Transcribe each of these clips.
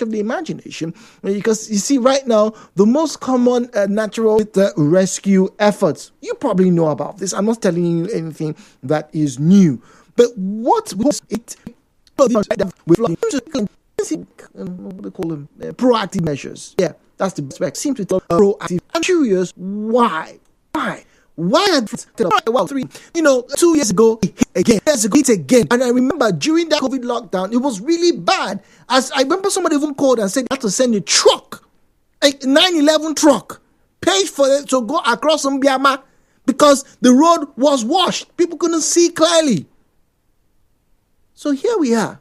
of the imagination, because you see right now the most common natural rescue efforts, you probably know about this. I'm not telling you anything that is new, but what was it what they call them proactive measures? Yeah, that's the best way. Seem to talk proactive. I'm curious why had well 2 years ago hit again, and I remember during that COVID lockdown it was really bad. As I remember, somebody even called and said they had to send a truck, a 911 truck, paid for it to go across Mbiama because the road was washed. People couldn't see clearly. So here we are.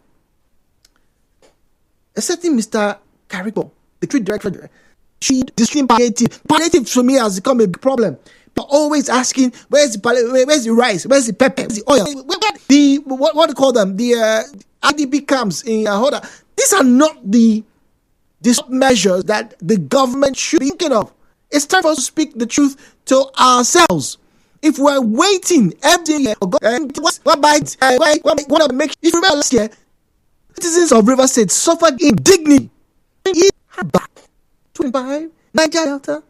A certain Mr. Carrico, the trade director, she distributing palliative. Palliative for me has become a big problem. But always asking, where's the rice? Where's the pepper? Where's the oil? What do you call them? The IDP camps in Ahoda. These are not the measures that the government should be thinking of. It's time for us to speak the truth to ourselves. If we're waiting every year, if you remember last year, citizens of River State suffered indignity. 25 Niger Delta.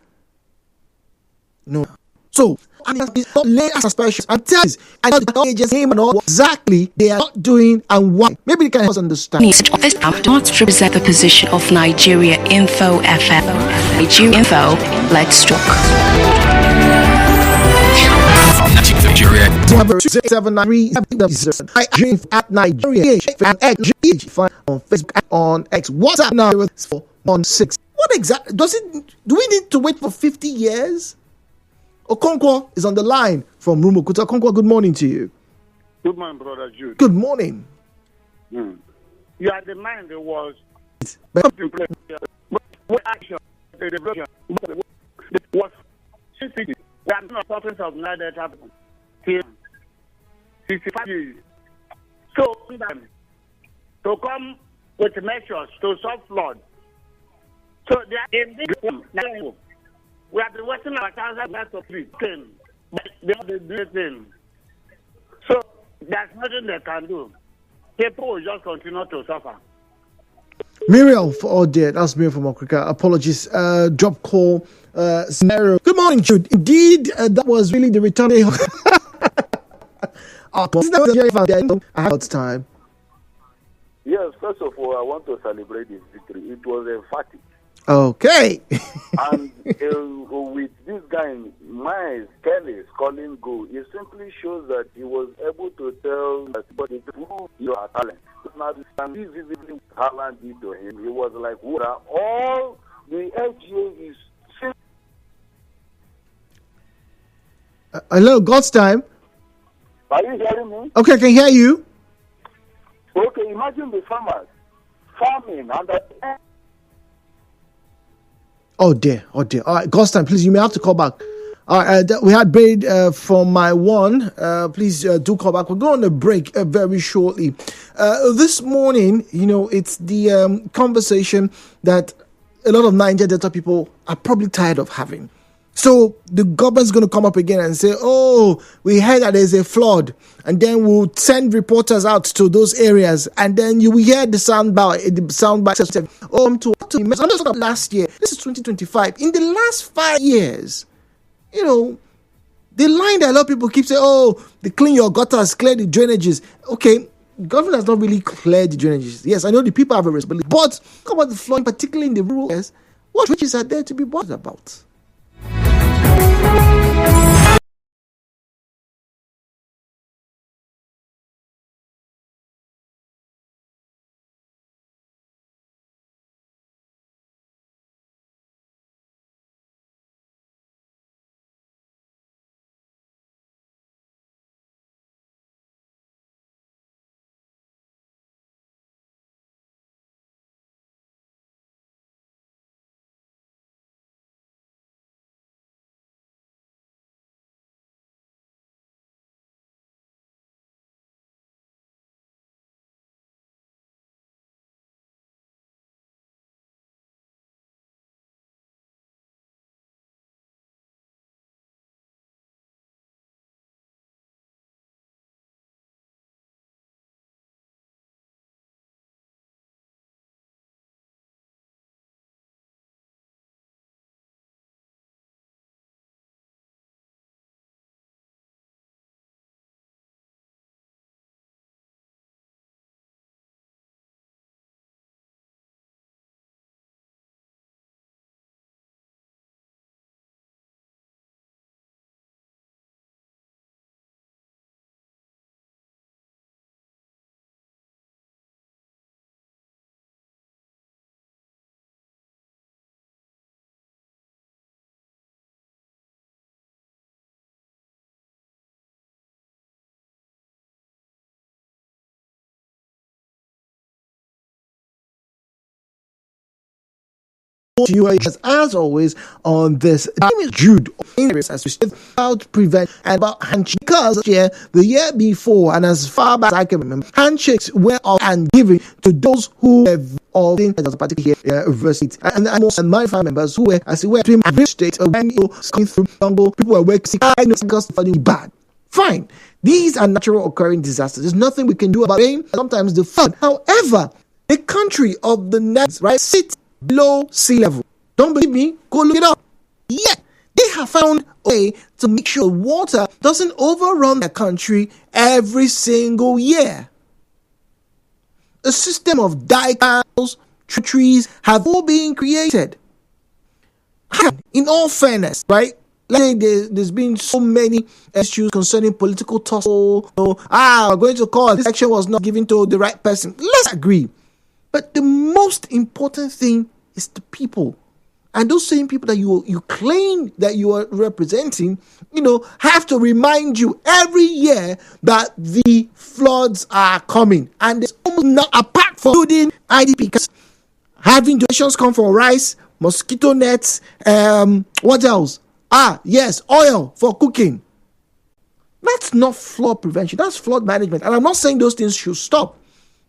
No. So, I'm suspicious. I'm telling you, I know the agency and all exactly they are not doing and why. Maybe they can help us understand. This app do not represent the position of Nigeriainfo FM. Nigeriainfo, let's talk. Nigeria. 793 at Nigeria and on Facebook and on X. WhatsApp now 416. What exactly do we need to wait for 50 years? Okonkwo is on the line from Rumukuta. Okonkwo, good morning to you. Good morning, Brother Jude. Good morning. You are the man that was action, the revolution was 60. We are not talking of that happened. 65 years. So, to come with measures to solve flood. So, they are in this room. We have been wasting our chances not to please, but they have been doing things. So there's nothing they can do. People will just continue to suffer. Muriel for all dear. That's Muriel from Africa. Apologies. Drop call scenario. Good morning, Jude. Indeed, that was really the return. I have time. Yes, first of all, I want to celebrate this victory. It was emphatic. Okay. And with this guy, Miles Kelly calling go, it simply shows that he was able to tell everybody who your talent. Now, this visibly talent did to him. He was like, "Wura, all the FGA is." Hello, God's time. Are you hearing me? Okay, I can hear you. Okay, imagine the farmers farming and Oh dear. All right, God's time, please. You may have to call back. All right, we had Braid from my one. Please do call back. We're going on a break very shortly. This morning, it's the conversation that a lot of Niger Delta people are probably tired of having. So the government's going to come up again and say, "Oh, we heard that there's a flood," and then we'll send reporters out to those areas, and then you will hear the soundbite. I'm talking about last year. This is 2025. In the last 5 years, the line that a lot of people keep saying, "Oh, they clean your gutters, clear the drainages." Okay, government has not really cleared the drainages. Yes, I know the people have a responsibility, but talk about the flooding, particularly in the rural areas. What riches are there to be bothered about? to you as always on this. My name is Jude. As we said about prevent and about handshakes, because the year before and as far back as I can remember, handshakes were off and given to those who were of in a particular university, and my family members who were, as it were, between every state when you going through jungle, people were working. I know because bad. Fine. These are natural occurring disasters. There's nothing we can do about it. Sometimes the flood. However, the country of the next right sits below sea level. Don't believe me? Go look it up. Yeah, they have found a way to make sure water doesn't overrun the country every single year. A system of dike canals, trees have all been created. In all fairness, right? Like there's been so many issues concerning political tussle. We're going to call this action was not given to the right person. Let's agree. But the most important thing is the people. And those same people that you claim that you are representing, have to remind you every year that the floods are coming. And there's almost not, apart from building IDP, having donations come for rice, mosquito nets, what else? Yes, oil for cooking. That's not flood prevention. That's flood management. And I'm not saying those things should stop.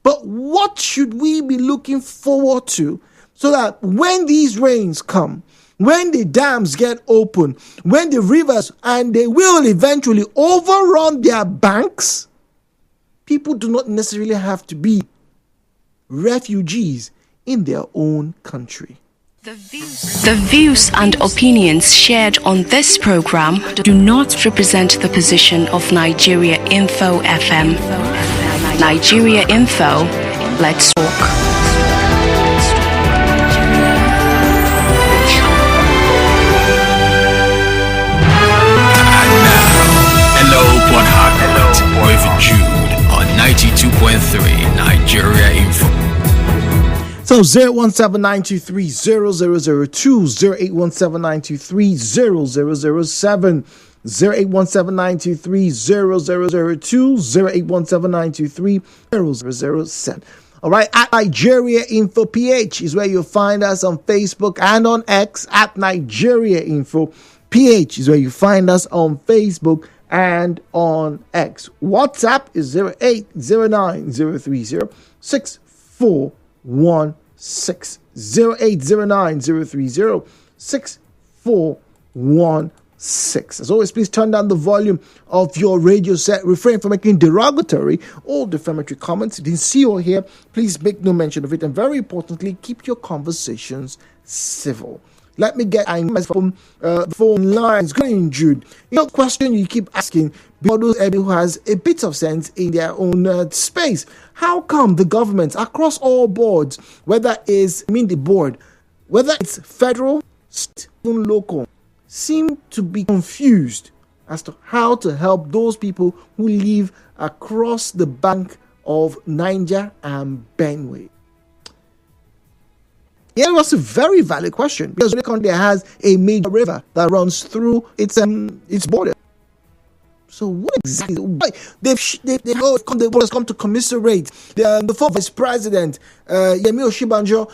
But what should we be looking forward to so that when these rains come, when the dams get open, when the rivers, and they will eventually overrun their banks, people do not necessarily have to be refugees in their own country. The views and opinions shared on this program do not represent the position of Nigeriainfo FM. Nigeriainfo, let's talk. What happened with Jude on 92.3 Nigeria Info. So 017-923-0002, 0817923-0007, 0817923-0002, 0817923-0007. All right, at Nigeria Info PH is where you'll find us on Facebook and on X at Nigeria Info PH is where you find us on Facebook and on X. WhatsApp is 08090306416. 08090306416. As always, please turn down the volume of your radio set. Refrain from making derogatory or defamatory comments. If you didn't see or hear, please make no mention of it. And very importantly, keep your conversations civil. Let me get from phone lines. Going, Jude. Question you keep asking, because who has a bit of sense in their own space. How come the governments across all boards, whether it's the board, whether it's federal, state, and local, seem to be confused as to how to help those people who live across the bank of Niger and Benue? Yeah, it was a very valid question because the country has a major river that runs through its border. So what exactly? They've come to commiserate. The former vice president, Yemi Oshibanjo,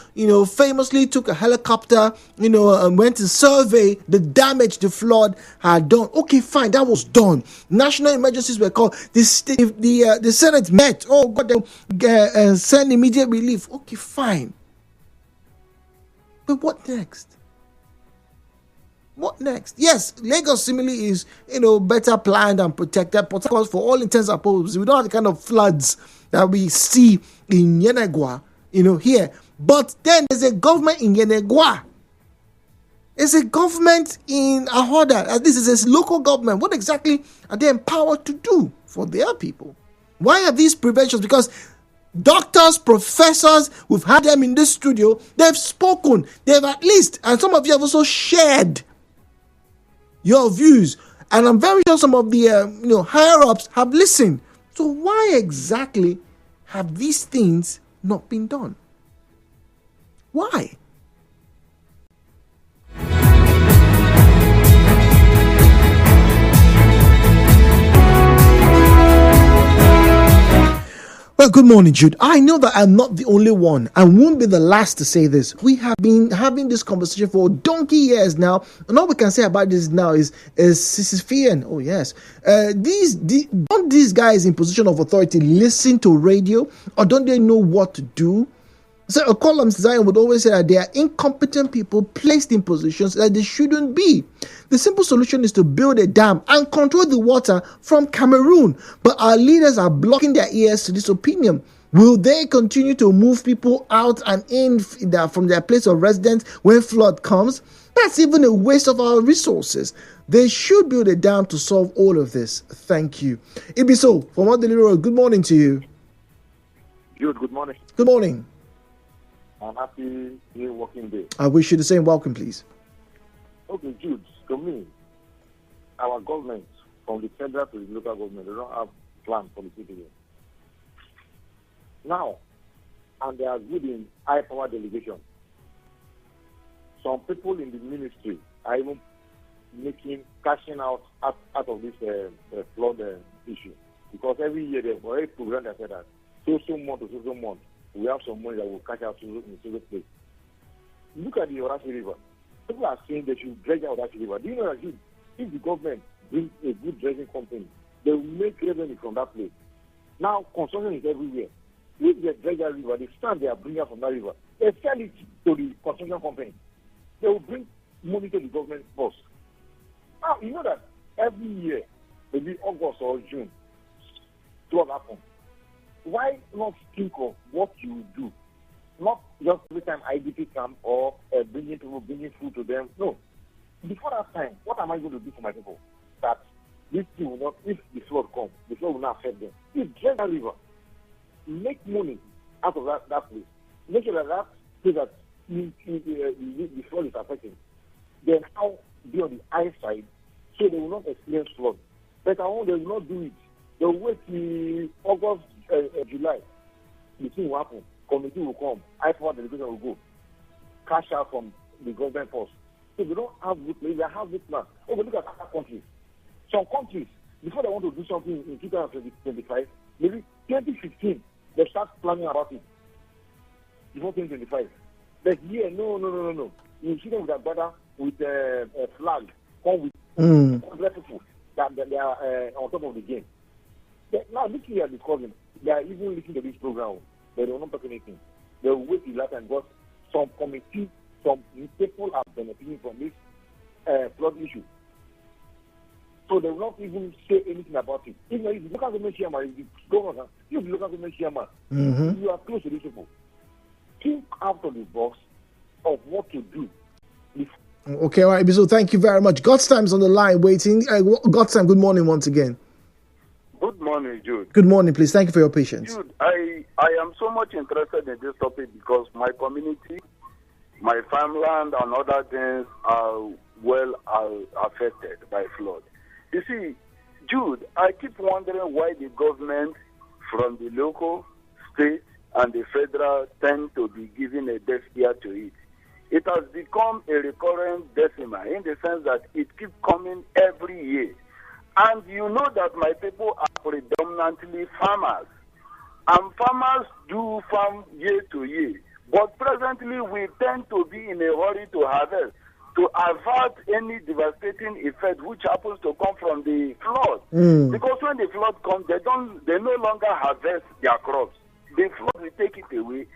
famously took a helicopter, and went to survey the damage the flood had done. Okay, fine, that was done. National emergencies were called. The Senate met. Oh God, they send immediate relief. Okay, fine. But what next? What next? Yes, Lagos similarly is, better planned and protected. But of course, for all intents and purposes, we don't have the kind of floods that we see in Yenegua, here. But then there's a government in Yenegua. There's a government in Ahoda. This is a local government. What exactly are they empowered to do for their people? Why are these preventions? Because doctors, professors, we've had them in this studio. They've spoken. They've at least, and some of you have also shared your views. And I'm very sure some of the higher ups have listened. So why exactly have these things not been done? Why? Well, good morning, Jude. I know that I'm not the only one. I won't be the last to say this. We have been having this conversation for donkey years now, and all we can say about this now is Sisyphean. Oh yes, don't these guys in position of authority listen to radio, or don't they know what to do? So a column Zion would always say that they are incompetent people placed in positions that they shouldn't be. The simple solution is to build a dam and control the water from Cameroon. But our leaders are blocking their ears to this opinion. Will they continue to move people out and in from their place of residence when flood comes? That's even a waste of our resources. They should build a dam to solve all of this. Thank you. Ibiso, from What Daily Road, good morning to you. Good morning. Good morning. I'm happy new working day. I wish you the same. Welcome, please. Okay, Jude, to me, our government, from the federal to the local government, they don't have plan for the citizens. Now, and they are good in high power delegation. Some people in the ministry are even cashing out of this flood issue. Because every year they've already programmed that said that so month to so month, we have some money that will cash out in the place. Look at the Orashi River. People are saying they should dredge out Orashi River. Do you know that if the government brings a good dredging company, they will make revenue from that place. Now, construction is everywhere. If they dredge that river, the sand they are bringing from that river, they sell it to the construction company. They will bring money to the government first. Now, you know that every year, maybe August or June, what happens? Why not think of what you do? Not just every time IDP come or bringing food to them. No. Before that time, what am I going to do for my people? That this thing will not, if the flood comes, the flood will not affect them. If dredge that river, make money out of that place. Make sure that place that the flood is affecting. Then how be on the high side so they will not experience flood. But I want they will not do it. They will wait till August, July. The thing will happen. Committee will come. High power delegation will go. Cash out from the government first. So they don't have good plans. They have good plans. Oh, but look at other countries. Some countries, before they want to do something in 2025, maybe 2015, they start planning about it. Before 2025. But here, no. You see them with a brother with a flag, come with 100 people that they are on top of the game. Now, looking at this cousin, they are even listening to this program, but they will not talk anything. They will wait till that time because some committee, some people are benefiting from this flood issue. So they will not even say anything about it. If you look at the chairman, if you look at the chairman, you are close to these people. Think out of the box of what to do. Okay, all right, so thank you very much. God's Time's on the line waiting. God's Time, good morning once again. Good morning, Jude. Good morning, please. Thank you for your patience. Jude, I am so much interested in this topic because my community, my farmland, and other things are affected by flood. You see, Jude, I keep wondering why the government from the local, state, and the federal tend to be giving a deaf ear to it. It has become a recurrent decimal in the sense that it keeps coming every year. And you know that my people are predominantly farmers. And farmers do farm year to year. But presently we tend to be in a hurry to harvest, to avert any devastating effect which happens to come from the flood. Because when the flood comes, they no longer harvest their crops. The flood will take it away,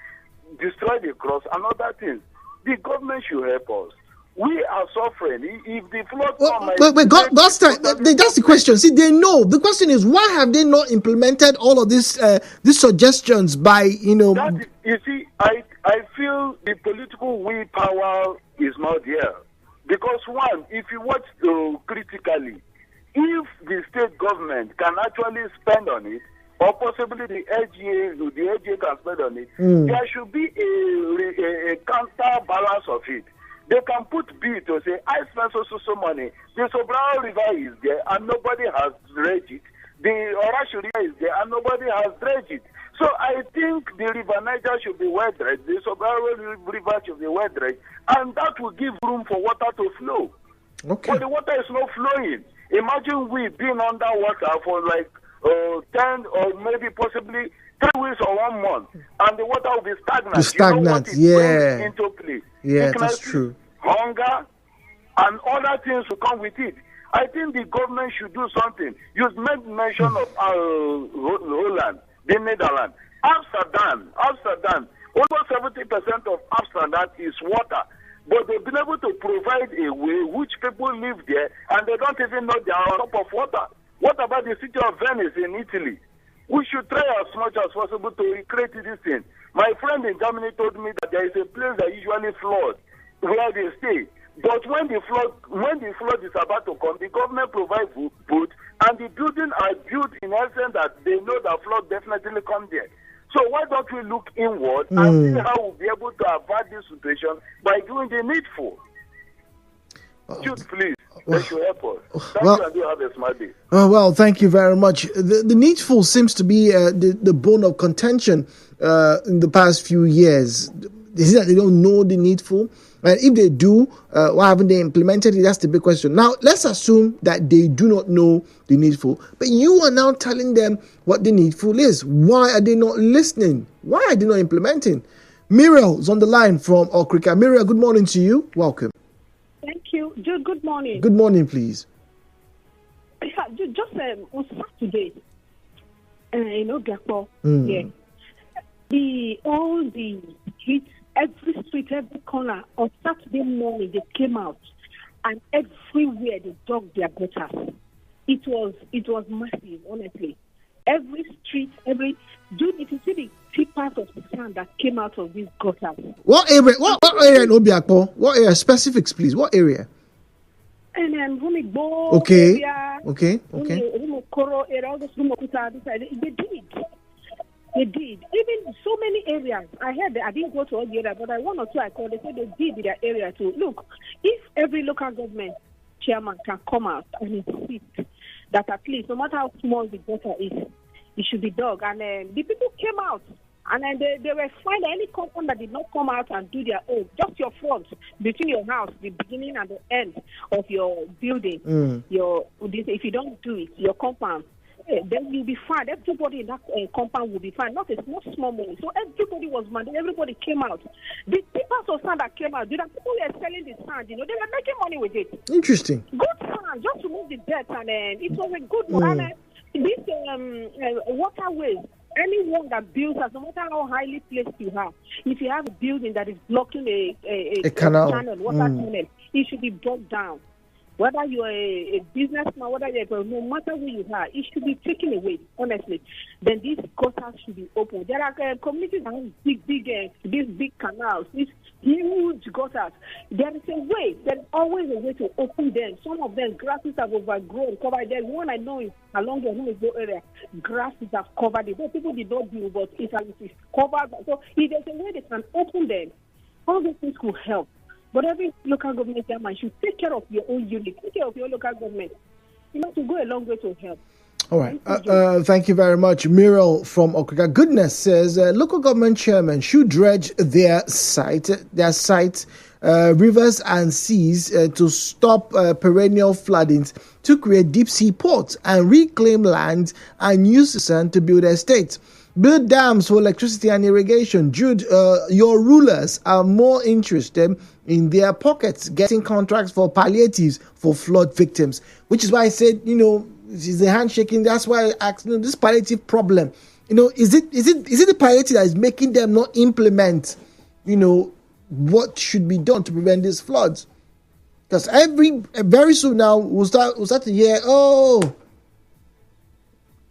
destroy the crops and other things. The government should help us. We are suffering. If the flood comes... Wait, God's Time, that's the question. See, they know. The question is, why have they not implemented all of these suggestions by, you see, I feel the political willpower is not there. Because one, if you watch critically, if the state government can actually spend on it, or possibly the AGA can spend on it, there should be a counterbalance of it. They can put bill to say, I spent so money. The Sobrao River is there and nobody has dredged it. The Orashi River is there and nobody has dredged it. So I think the River Niger should be well dredged, the Sobrao River should be well dredged, and that will give room for water to flow. Okay. But the water is not flowing. Imagine we being underwater for like 10 or maybe possibly 3 weeks or 1 month, and the water will be stagnant. It's stagnant, you know what it yeah. brings into play? Yeah, Sickness, that's true. Hunger, and other things will come with it. I think the government should do something. You made mention of Holland, the Netherlands. Amsterdam. Almost 70% of Amsterdam is water. But they've been able to provide a way which people live there and they don't even know they are on top of water. What about the city of Venice in Italy? We should try as much as possible to recreate this thing. My friend in Germany told me that there is a place that usually floods where they stay. But when the flood is about to come, the government provides food, and the buildings are built in a sense that they know that flood definitely come there. So why don't we look inward and see how we'll be able to avoid this situation by doing the needful? Jude, please, they should help us. Thank you, and you have a smart day. Well, thank you very much. The needful seems to be the bone of contention in the past few years. Is it that they don't know the needful? And if they do, why haven't they implemented it? That's the big question. Now, let's assume that they do not know the needful, but you are now telling them what the needful is. Why are they not listening? Why are they not implementing? Muriel is on the line from Okrika. Muriel, good morning to you. Welcome. Thank you. Jude, good morning. Good morning, please. Just on Saturday, Gapo, all the streets, every street, every corner, on Saturday morning, they came out, and everywhere they dug their gutters. It was massive, honestly. Every street, Dude, if you see the tip part of the sand that came out of these gutters. What area? What area in Obiakpo? What area? Specifics, please. What area? And then Okay. Area, Okay. Rumokoro area, They did. Even so many areas. I heard that I didn't go to all the areas, but one or two I called. They said they did in their area too. Look, if every local government chairman can come out and insist that at least, no matter how small the gutter is, it should be dug. And the people came out, and then they were finding any compound that did not come out and do their own. Just your front, between your house, the beginning and the end of your building. If you don't do it, your compound, then you'll be fine. Everybody in that compound will be fine. Not small money. So everybody was mad. Everybody came out. The people of sand that came out, the people were selling the sand. They were making money with it. Interesting. Good sand, just to remove the dirt, and it was a good one. And this waterways, anyone that builds, no matter how highly placed you have, if you have a building that is blocking a canal, water tunnel, it should be brought down. Whether you're a businessman, no matter who you are, it should be taken away, honestly. Then these gutters should be open. There are communities that have these big canals, these huge gutters. There is a way, there's always a way to open them. Some of them, grasses have overgrown, covered. There's one I know is along the Humigo area, grasses have covered it. People did not do, but it's covered. So if there's a way they can open them, all these things will help. But every local government chairman should take care of your own unit, take care of your local government, to go a long way to help. All right. Thank you very much. Muriel from Okrika. Goodness says local government chairmen should dredge their site, rivers and seas to stop perennial floodings, to create deep sea ports and reclaim land and use the sand to build estates. Build dams for electricity and irrigation. Jude, your rulers are more interested in their pockets, getting contracts for palliatives for flood victims, which is why I said, it's a handshaking. That's why I asked, this palliative problem, is it the palliative that is making them not implement, what should be done to prevent these floods? Because very soon now we'll start to hear,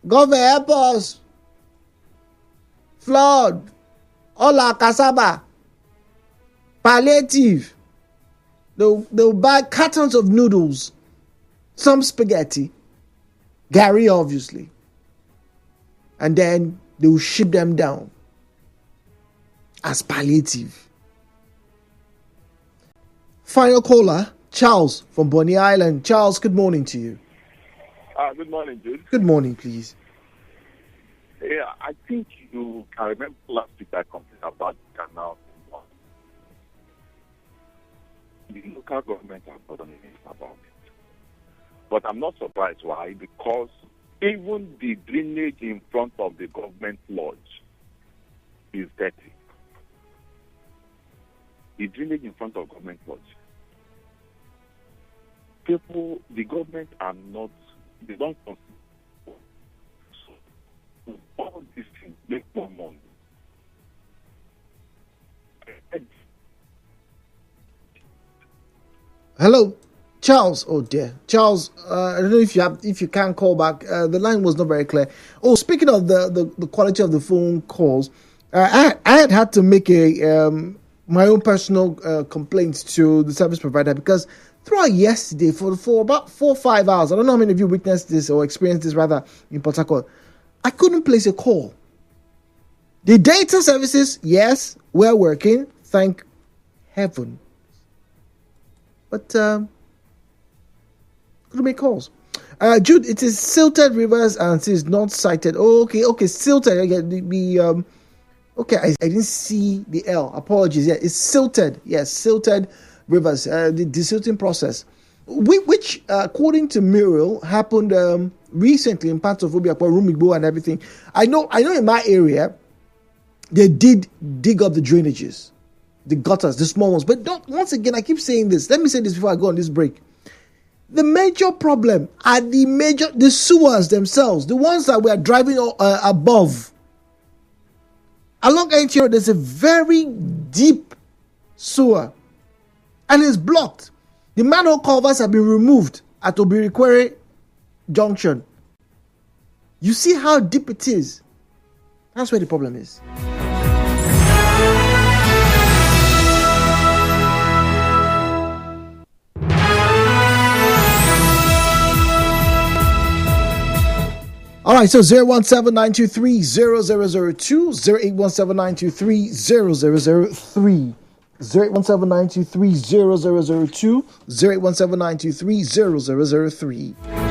government help us. Flood, Ola Cassava, palliative. They'll buy cartons of noodles, some spaghetti, Gary obviously, and then they will ship them down as palliative. Final caller, Charles from Bonny Island. Charles, good morning to you. Good morning, Jude. Good morning, please. Yeah, I think you can remember last week I complained about the canal. The local government has not done anything about it. But I'm not surprised why, because even the drainage in front of the government lodge is dirty. The drainage in front of government lodge. People, the government are not, they don't consider. So all these things make more money. Hello, Charles. Oh dear, Charles. I don't know if you can call back. The line was not very clear. Oh, speaking of the quality of the phone calls, I had to make a my own personal complaints to the service provider because throughout yesterday for about 4 or 5 hours, I don't know how many of you witnessed this or experienced this rather in Port Harcourt, I couldn't place a call. The data services, yes, were working, thank heaven. But couldn't make calls. Jude, it is silted rivers and it is not cited. Oh, okay, silted. Okay, I didn't see the L. Apologies. Yeah, it's silted. Yes, silted rivers. The desilting process, which according to Muriel, happened recently in parts of Obiakwa, Rumigbo, and everything. I know in my area, they did dig up the drainages, the gutters, the small ones. But once again, I keep saying this. Let me say this before I go on this break. The major problem are the sewers themselves, the ones that we are driving above. Along NT Road, there's a very deep sewer, and it's blocked. The manhole covers have been removed at Obirikwere Junction. You see how deep it is. That's where the problem is. All right, so 017-923-0002, 0817923-0003, 0817923-0002, 0817923-0003.